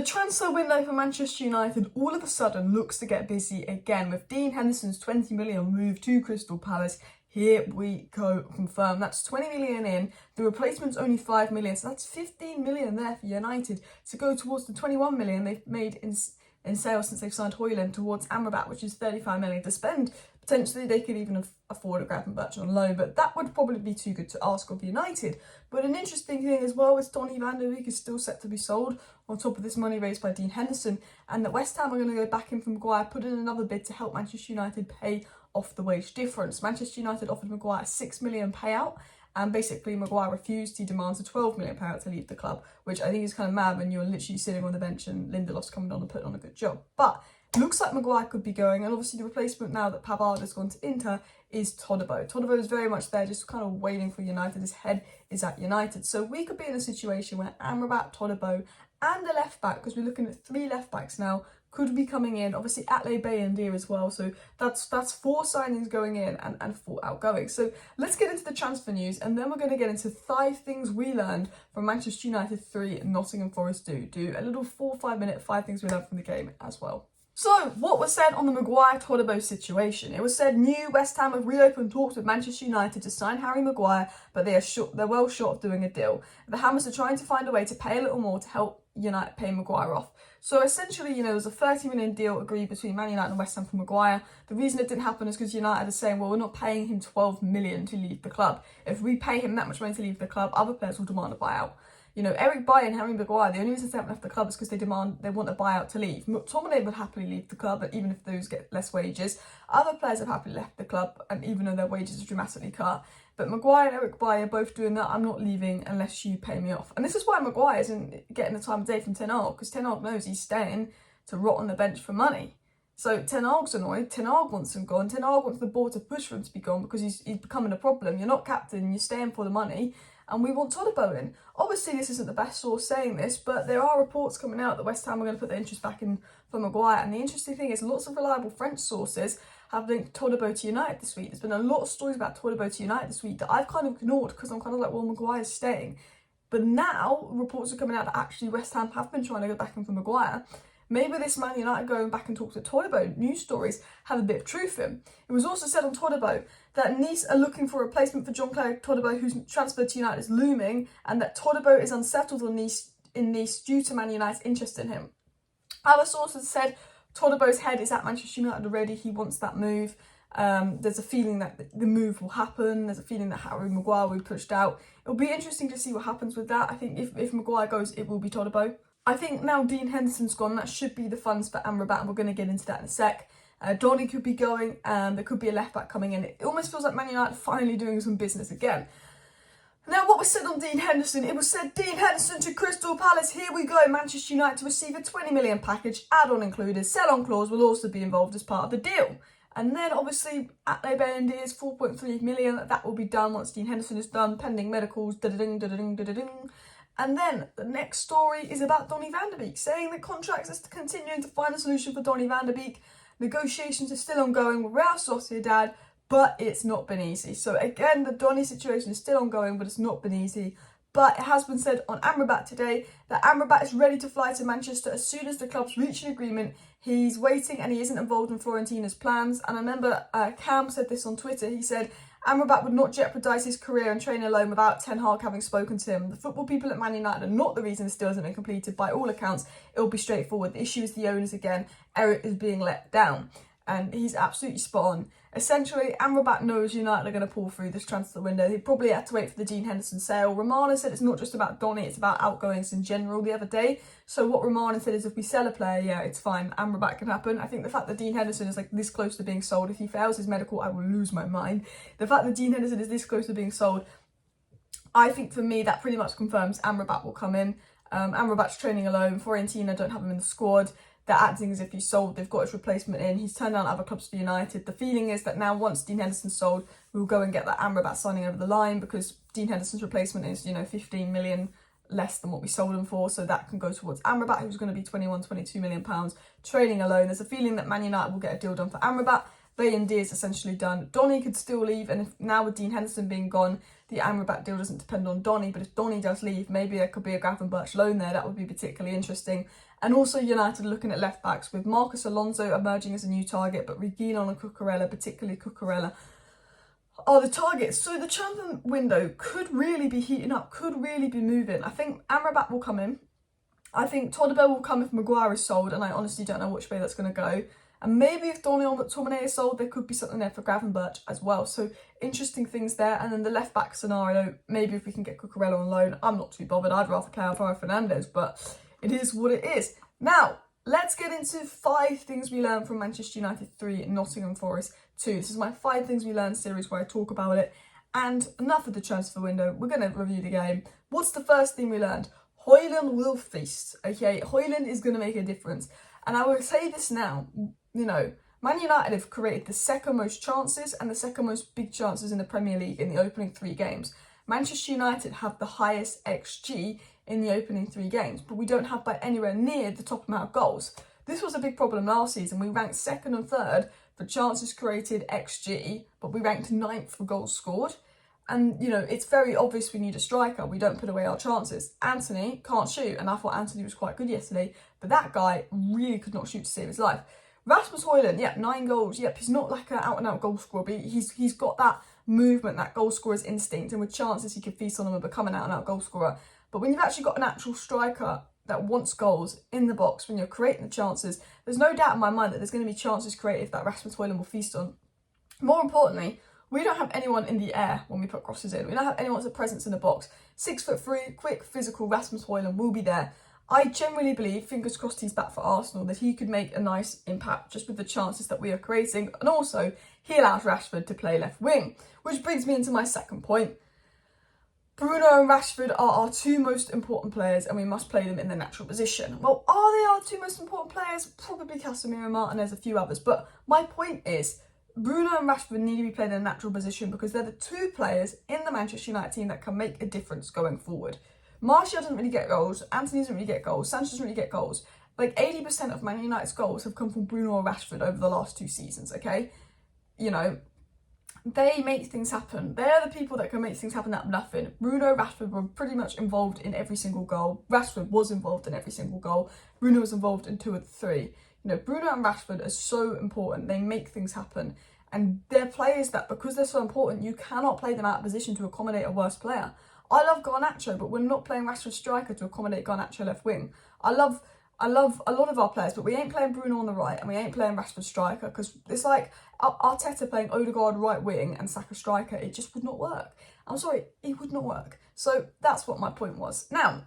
The transfer window for Manchester United all of a sudden looks to get busy again with Dean Henderson's 20 million move to Crystal Palace. Here we go, confirmed. That's 20 million in. The replacement's only 5 million, so that's 15 million there for United to go towards the 21 million they've made in sales since they've signed Højlund, towards Amrabat, which is 35 million to spend. Potentially they could even afford a Gravenberch on loan, but that would probably be too good to ask of United. But an interesting thing as well is Donny van der Beek is still set to be sold on top of this money raised by Dean Henderson, and that West Ham are going to go back in for Maguire, put in another bid to help Manchester United pay off the wage difference. Manchester United offered Maguire a 6 million payout, and basically Maguire refused. He demands a 12 million payout to leave the club, which I think is kind of mad when you're literally sitting on the bench and Lindelof's coming on and putting on a good job. But it looks like Maguire could be going, and obviously the replacement now that Pavard has gone to Inter is Todibo. Todibo is very much there, just kind of waiting for United. His head is at United. So we could be in a situation where Amrabat, Todibo and the left back, because we're looking at 3 left backs now, could be coming in. Obviously Atle Bayindir as well. So that's 4 signings going in and 4 outgoing. So let's get into the transfer news, and then we're going to get into 5 things we learned from Manchester United 3 and Nottingham Forest 2. Do a little 4 or 5 minute 5 things we learned from the game as well. So, what was said on the Maguire-Todibo situation? It was said new West Ham have reopened talks with Manchester United to sign Harry Maguire, but they're well short of doing a deal. The Hammers are trying to find a way to pay a little more to help United pay Maguire off. So essentially, there was a 30 million deal agreed between Man United and West Ham for Maguire. The reason it didn't happen is because United are saying, well, we're not paying him 12 million to leave the club. If we pay him that much money to leave the club, other players will demand a buyout. Eric Bailly and Harry Maguire, the only reason they haven't left the club is because they want a buyout to leave. McTominay would happily leave the club, even if those get less wages. Other players have happily left the club, and even though their wages are dramatically cut. But Maguire and Eric Bailly are both doing that. I'm not leaving unless you pay me off. And this is why Maguire isn't getting the time of day from Ten Hag, because Ten Hag knows he's staying to rot on the bench for money. So Ten Hag's annoyed. Ten Hag wants him gone. Ten Hag wants the board to push for him to be gone because he's becoming a problem. You're not captain, you're staying for the money. And we want Todibo in. Obviously, this isn't the best source saying this, but there are reports coming out that West Ham are going to put their interest back in for Maguire. And the interesting thing is lots of reliable French sources have linked Todibo to United this week. There's been a lot of stories about Todibo to United this week that I've kind of ignored because I'm kind of like, well, Maguire's staying. But now reports are coming out that actually West Ham have been trying to go back in for Maguire. Maybe this Man United going back and talk to Todibo, news stories have a bit of truth in. It was also said on Todibo that Nice are looking for a replacement for Jean-Claude Todibo, who's transferred to United, is looming, and that Todibo is unsettled in Nice due to Man United's interest in him. Other sources said Todibo's head is at Manchester United already. He wants that move. There's a feeling that the move will happen. There's a feeling that Harry Maguire will be pushed out. It'll be interesting to see what happens with that. I think if Maguire goes, it will be Todibo. I think now Dean Henderson's gone, that should be the funds for Amrabat, and we're going to get into that in a sec. Donny could be going, and there could be a left-back coming in. It almost feels like Man United finally doing some business again. Now, what was said on Dean Henderson? It was said, Dean Henderson to Crystal Palace. Here we go. Manchester United to receive a 20 million package, add-on included. Sell-on clause will also be involved as part of the deal. And then, obviously, Atle Bayindir's 4.3 million. That will be done once Dean Henderson is done, pending medicals. Da-da-ding, da-da-ding, da-da-ding. And then the next story is about Donny van der Beek, saying that contracts are continuing to find a solution for Donny van der Beek. Negotiations are still ongoing with Real Sociedad, but it's not been easy. So again, the Donny situation is still ongoing, but it's not been easy. But it has been said on Amrabat today that Amrabat is ready to fly to Manchester as soon as the clubs reach an agreement. He's waiting and he isn't involved in Fiorentina's plans. And I remember Cam said this on Twitter. He said, Amrabat would not jeopardise his career and train alone without Ten Hag having spoken to him. The football people at Man United are not the reason this deal hasn't been completed. By all accounts, it will be straightforward. The issue is the owners again. Eric is being let down. And he's absolutely spot on. Essentially, Amrabat knows United are going to pull through this transfer window. He probably had to wait for the Dean Henderson sale. Romana said it's not just about Donny, it's about outgoings in general the other day. So what Romana said is if we sell a player, yeah, it's fine. Amrabat can happen. I think the fact that Dean Henderson is like this close to being sold, if he fails his medical, I will lose my mind. The fact that Dean Henderson is this close to being sold, I think for me, that pretty much confirms Amrabat will come in. Amrabat's training alone. Fiorentina don't have him in the squad. They're acting as if he's sold. They've got his replacement in. He's turned down other clubs for United. The feeling is that now once Dean Henderson's sold, we'll go and get that Amrabat signing over the line because Dean Henderson's replacement is, 15 million less than what we sold him for. So that can go towards Amrabat, who's going to be 22 million pounds training alone. There's a feeling that Man United will get a deal done for Amrabat. Bayindir is essentially done. Donny could still leave, and now with Dean Henderson being gone, the Amrabat deal doesn't depend on Donny, but if Donny does leave, maybe there could be a Gravenberch loan there. That would be particularly interesting. And also United looking at left backs with Marcus Alonso emerging as a new target, but Reguilon and Cucurella, particularly Cucurella, are the targets. So the transfer window could really be heating up, could really be moving. I think Amrabat will come in. I think Todibo will come if Maguire is sold, and I honestly don't know which way that's going to go. And maybe if Donny or McTominay is sold, there could be something there for Gravenberch as well. So interesting things there. And then the left back scenario, maybe if we can get Cucurella on loan, I'm not too bothered. I'd rather play Alvaro Fernandez, but it is what it is. Now, let's get into 5 things we learned from Manchester United 3 and Nottingham Forest 2. This is my 5 things we learned series where I talk about it. And enough of the transfer window. We're going to review the game. What's the first thing we learned? Højlund will feast, okay? Højlund is going to make a difference. And I will say this now, you know, Man United have created the second most chances and the second most big chances in the Premier League in the opening 3 games. Manchester United have the highest XG in the opening 3 games, but we don't have by anywhere near the top amount of goals. This was a big problem last season. We ranked 2nd and 3rd for chances created XG, but we ranked 9th for goals scored. And, you know, it's very obvious we need a striker. We don't put away our chances. Anthony can't shoot, and I thought Anthony was quite good yesterday, but that guy really could not shoot to save his life. Rasmus Højlund, yep, 9 goals. Yep, he's not like an out-and-out goal scorer, but he's got that movement, that goal scorer's instinct, and with chances he could feast on them and become an out-and-out goal scorer. But when you've actually got an actual striker that wants goals in the box, when you're creating the chances, there's no doubt in my mind that there's going to be chances created that Rasmus Højlund will feast on. More importantly, we don't have anyone in the air when we put crosses in. We don't have anyone with a presence in the box. 6'3", quick, physical Rasmus Højlund will be there. I generally believe, fingers crossed he's back for Arsenal, that he could make a nice impact just with the chances that we are creating. And also, he allows Rashford to play left wing. Which brings me into my second point. Bruno and Rashford are our 2 most important players, and we must play them in their natural position. Well, are they our 2 most important players? Probably Casemiro and Martinez, a few others. But my point is, Bruno and Rashford need to be played in a natural position because they're the 2 players in the Manchester United team that can make a difference going forward. Martial doesn't really get goals, Anthony doesn't really get goals, Sanchez doesn't really get goals. Like 80% of Man United's goals have come from Bruno or Rashford over the last 2 seasons, okay? You know, they make things happen. They're the people that can make things happen out of nothing. Bruno, Rashford were pretty much involved in every single goal. Rashford was involved in every single goal. Bruno was involved in 2 of the 3. You know, Bruno and Rashford are so important. They make things happen. And they're players that, because they're so important, you cannot play them out of position to accommodate a worse player. I love Garnacho, but we're not playing Rashford striker to accommodate Garnacho left wing. I love a lot of our players, but we ain't playing Bruno on the right and we ain't playing Rashford striker because it's like Arteta playing Odegaard right wing and Saka striker. It just would not work. I'm sorry, it would not work. So that's what my point was. Now,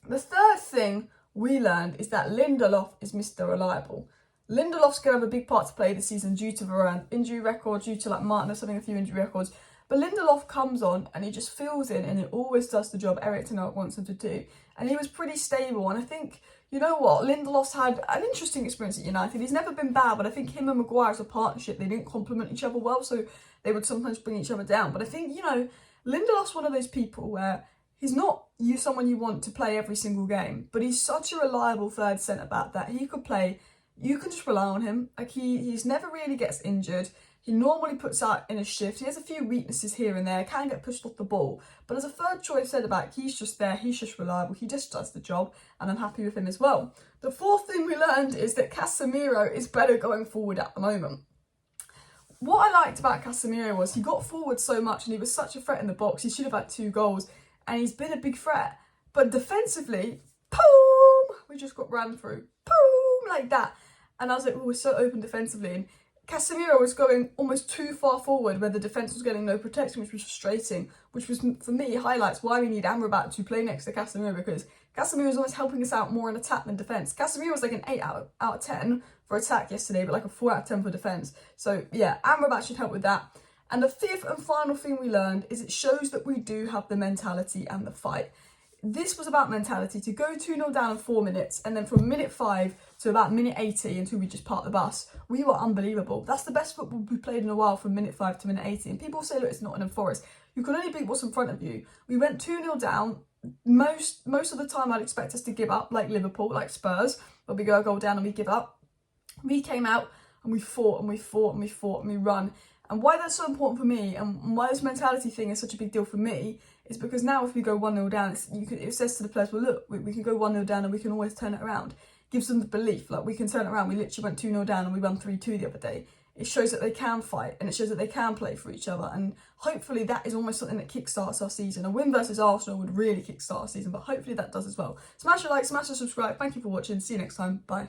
the third thing we learned is that Lindelof is Mr. Reliable. Lindelof's going to have a big part to play this season due to Varane's injury record, due to like Martinez having a few injury records. But Lindelof comes on and he just fills in and he always does the job Erik ten Hag wants him to do. And he was pretty stable. And I think, you know what, Lindelof's had an interesting experience at United. He's never been bad, but I think him and Maguire as a partnership, they didn't complement each other well. So they would sometimes bring each other down. But I think, you know, Lindelof's one of those people where he's not someone you want to play every single game. But he's such a reliable third centre-back that he could play. You can just rely on him. Like he's never really gets injured. He normally puts out in a shift. He has a few weaknesses here and there, can get pushed off the ball. But as a third choice centre-back, he's just there, he's just reliable, he just does the job, and I'm happy with him as well. The fourth thing we learned is that Casemiro is better going forward at the moment. What I liked about Casemiro was he got forward so much and he was such a threat in the box. He should have had 2 goals, and he's been a big threat. But defensively, boom, we just got ran through, boom, like that. And I was like, oh, we're so open defensively. And Casemiro was going almost too far forward where the defence was getting no protection, which was frustrating, which was, for me, highlights why we need Amrabat to play next to Casemiro, because Casemiro is almost helping us out more in attack than defence. Casemiro was like an 8 out of 10 for attack yesterday, but like a 4 out of 10 for defence. So yeah, Amrabat should help with that. And the fifth and final thing we learned is it shows that we do have the mentality and the fight. This was about mentality, to go 2-0 down in 4 minutes, and then from minute 5 to about minute 80 until we just parked the bus, we were unbelievable. That's the best football we played in a while, from minute 5 to minute 80. And people say, look, it's Nottingham Forest. You can only beat what's in front of you. We went 2-0 down. Most of the time I'd expect us to give up, like Liverpool, like Spurs, but we go a goal down and we give up. We came out and we fought and we fought and we fought and we run. And why that's so important for me, and why this mentality thing is such a big deal for me, is because now if we go 1-0 down, it says to the players, well look, we can go 1-0 down and we can always turn it around. Gives them the belief, like we can turn it around. We literally went 2-0 down and we won 3-2 the other day. It shows that they can fight, and it shows that they can play for each other, and hopefully that is almost something that kickstarts our season. A win versus Arsenal would really kickstart our season, but hopefully that does as well. Smash a like, smash a subscribe. Thank you for watching. See you next time. Bye.